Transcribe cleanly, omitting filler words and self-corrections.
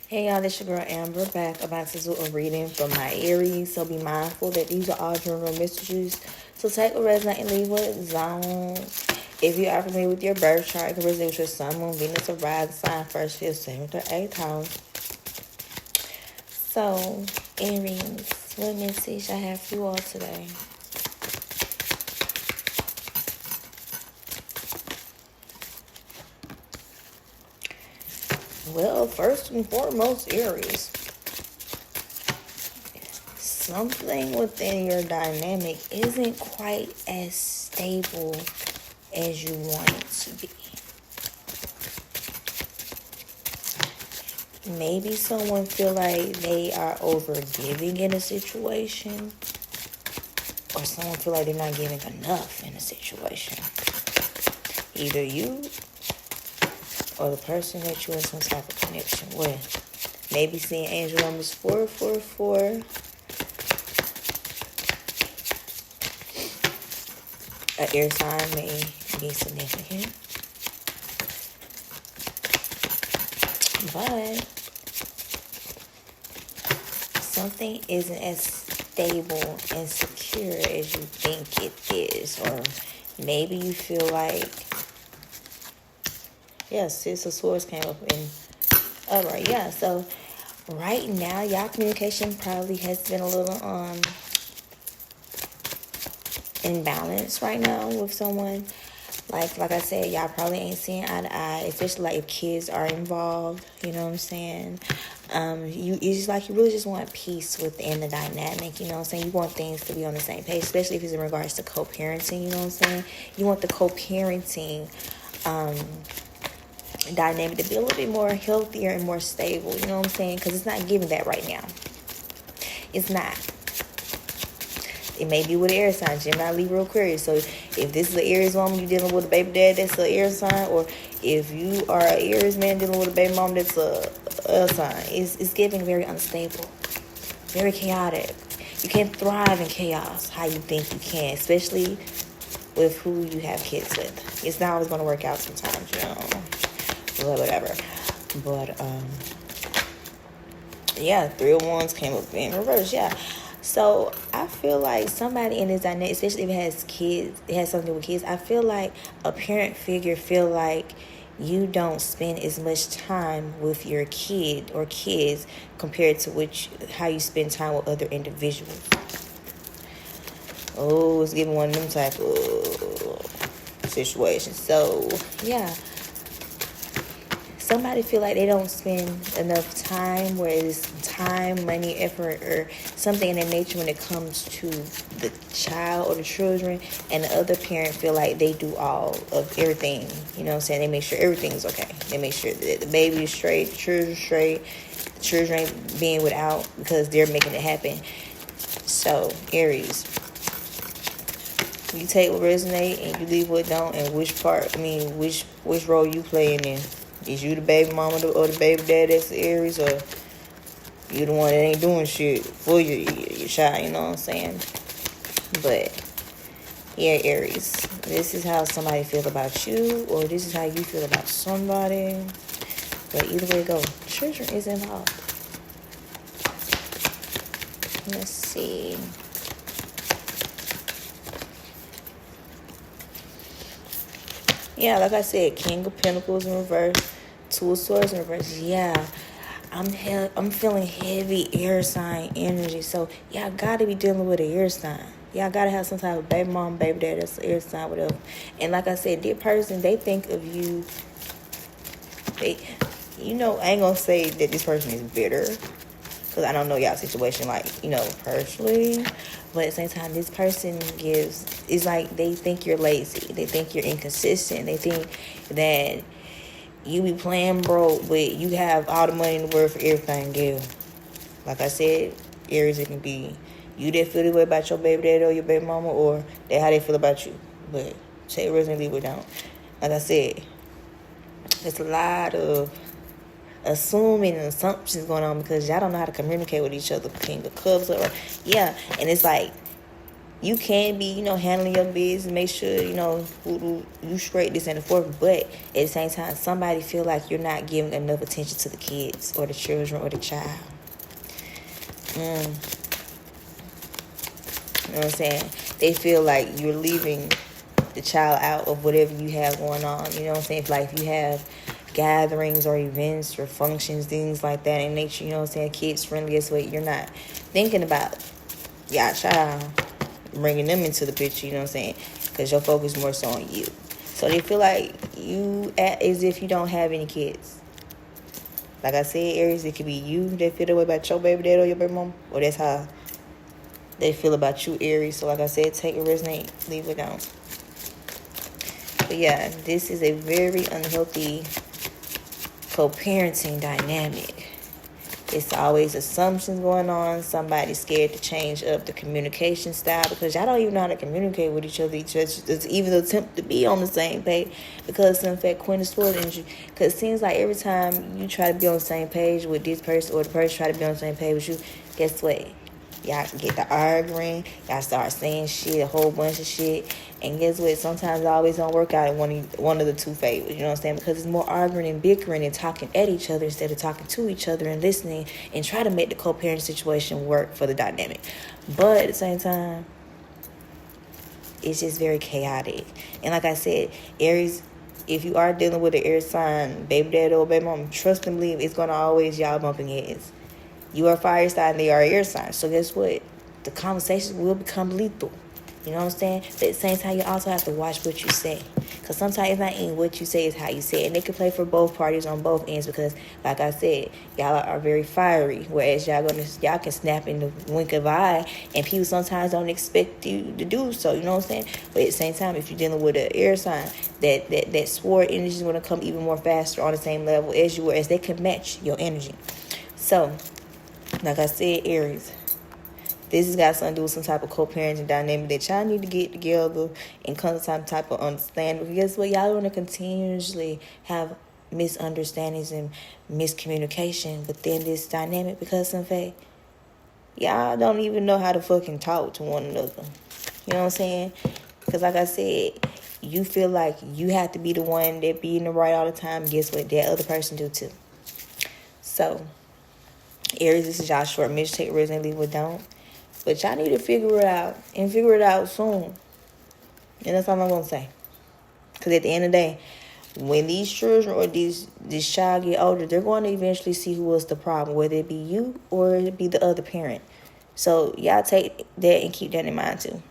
Hey y'all, this your girl Amber back about to do a reading from my Aries. So be mindful that these are all general messages. So take a resonate and leave what zone. If you are familiar with your birth chart, it can resonate with your sun, moon, Venus, or rising sign, first, fifth, seventh, or eighth house. So Aries, what message I have for you all today? Well, first and foremost, Aries, something within your dynamic isn't quite as stable as you want it to be. Maybe someone feel like they are over-giving in a situation, or someone feel like they're not giving enough in a situation. Either you or the person that you're in some type of connection with. Maybe seeing angel numbers 444. An air sign may be significant. But something isn't as stable and secure as you think it is. Or maybe you feel like, Six of Swords came up in upright. Yeah, so right now, y'all communication probably has been a little imbalance right now with someone. Like I said, y'all probably ain't seeing eye to eye, especially like if kids are involved. You know what I'm saying? It's just like you really just want peace within the dynamic. You know what I'm saying? You want things to be on the same page, especially if it's in regards to co-parenting. You know what I'm saying? You want the co-parenting dynamic to be a little bit more healthier and more stable. You know what I'm saying? Because it's not giving that right now. It's not. It may be with an air sign, Gemini, Libra, Aquarius. So if this is an Aries woman, you're dealing with a baby dad that's an air sign, or if you are an Aries man dealing with a baby mom that's a sign, it's giving very unstable, very chaotic. You can't thrive in chaos how you think you can, especially with who you have kids with. It's not always going to work out sometimes, you know, whatever. But, Three of Wands came up in reverse, So I feel like somebody in this dynamic, especially if it has kids, it has something to do with kids, I feel like a parent figure feel like you don't spend as much time with your kid or kids compared to how you spend time with other individuals. Oh, it's giving one of them type of situations. So, somebody feel like they don't spend enough time, where it's time, money, effort, or something in that nature when it comes to the child or the children, and the other parent feel like they do all of everything. You know what I'm saying? They make sure everything's okay. They make sure that the baby is straight, the children straight, the children ain't being without because they're making it happen. So, Aries, you take what resonate and you leave what don't, and which role you playing in. Is you the baby mama or the baby dad that's the Aries, or you the one that ain't doing shit for your child, you know what I'm saying? But, Aries, this is how somebody feels about you, or this is how you feel about somebody. But either way it goes, children is involved. Let's see. Like I said, King of Pentacles in reverse, Two of Swords in reverse. I'm feeling heavy air sign energy. So y'all gotta be dealing with an air sign. Y'all gotta have some type of baby mom, baby dad that's an air sign, whatever. And like I said, their person, they think of you. I ain't gonna say that this person is bitter, because I don't know y'all's situation, personally. But at the same time, this person it's like they think you're lazy. They think you're inconsistent. They think that you be playing broke, but you have all the money in the world for everything give. Like I said, Aries, it can be you that feel the way about your baby daddy or your baby mama, or they how they feel about you. But say Aries and leave it down. Like I said, there's a lot of assuming and assumptions going on because y'all don't know how to communicate with each other. King of Cups, and it's like You can be, handling your business, make sure, you straight this and the fourth, but at the same time, somebody feel like you're not giving enough attention to the kids or the children or the child. You know what I'm saying? They feel like you're leaving the child out of whatever you have going on. You know what I'm saying? If you have gatherings or events or functions, things like that in nature, you know what I'm saying, kids friendly, guess what? You're not thinking about your child, bringing them into the picture, you know what I'm saying? Because your focus more so on you. So they feel like you act as if you don't have any kids. Like I said, Aries, it could be you that feel the way about your baby dad or your baby mom, or that's how they feel about you, Aries. So like I said, take it resonate, leave it down. But yeah, this is a very unhealthy co-parenting dynamic. It's always assumptions going on. Somebody's scared to change up the communication style because y'all don't even know how to communicate with each other. It's even attempt to be on the same page because in fact, Queen of Swords energy. Because it seems like every time you try to be on the same page with this person or the person try to be on the same page with you, guess what? Y'all get to arguing. Y'all start saying shit, a whole bunch of shit. And guess what? Sometimes it always don't work out in one of the two favors. You know what I'm saying? Because it's more arguing and bickering and talking at each other instead of talking to each other and listening and try to make the co-parent situation work for the dynamic. But at the same time, it's just very chaotic. And like I said, Aries, if you are dealing with an air sign, baby dad or baby mom, trust and believe it's going to always y'all bumping heads. You are a fire sign, they are air sign. So guess what? The conversations will become lethal. You know what I'm saying? But at the same time, you also have to watch what you say. Because sometimes it's not in what you say, it's how you say it. And it can play for both parties on both ends because, like I said, y'all are very fiery. Whereas y'all can snap in the wink of an eye. And people sometimes don't expect you to do so. You know what I'm saying? But at the same time, if you're dealing with an air sign, that sword energy is going to come even more faster on the same level as you were, as they can match your energy. So, like I said, Aries, this has got something to do with some type of co-parenting dynamic that y'all need to get together and come to some type of understanding. Because guess what? Y'all going to continuously have misunderstandings and miscommunication within this dynamic because, in fact, y'all don't even know how to fucking talk to one another. You know what I'm saying? Because like I said, you feel like you have to be the one that be in the right all the time. Guess what? That other person do too. So, Aries, this is y'all short mission. Take risks and leave what don't. But y'all need to figure it out. And figure it out soon. And that's all I'm going to say. Because at the end of the day, when these children or this child get older, they're going to eventually see who was the problem. Whether it be you or it be the other parent. So y'all take that and keep that in mind too.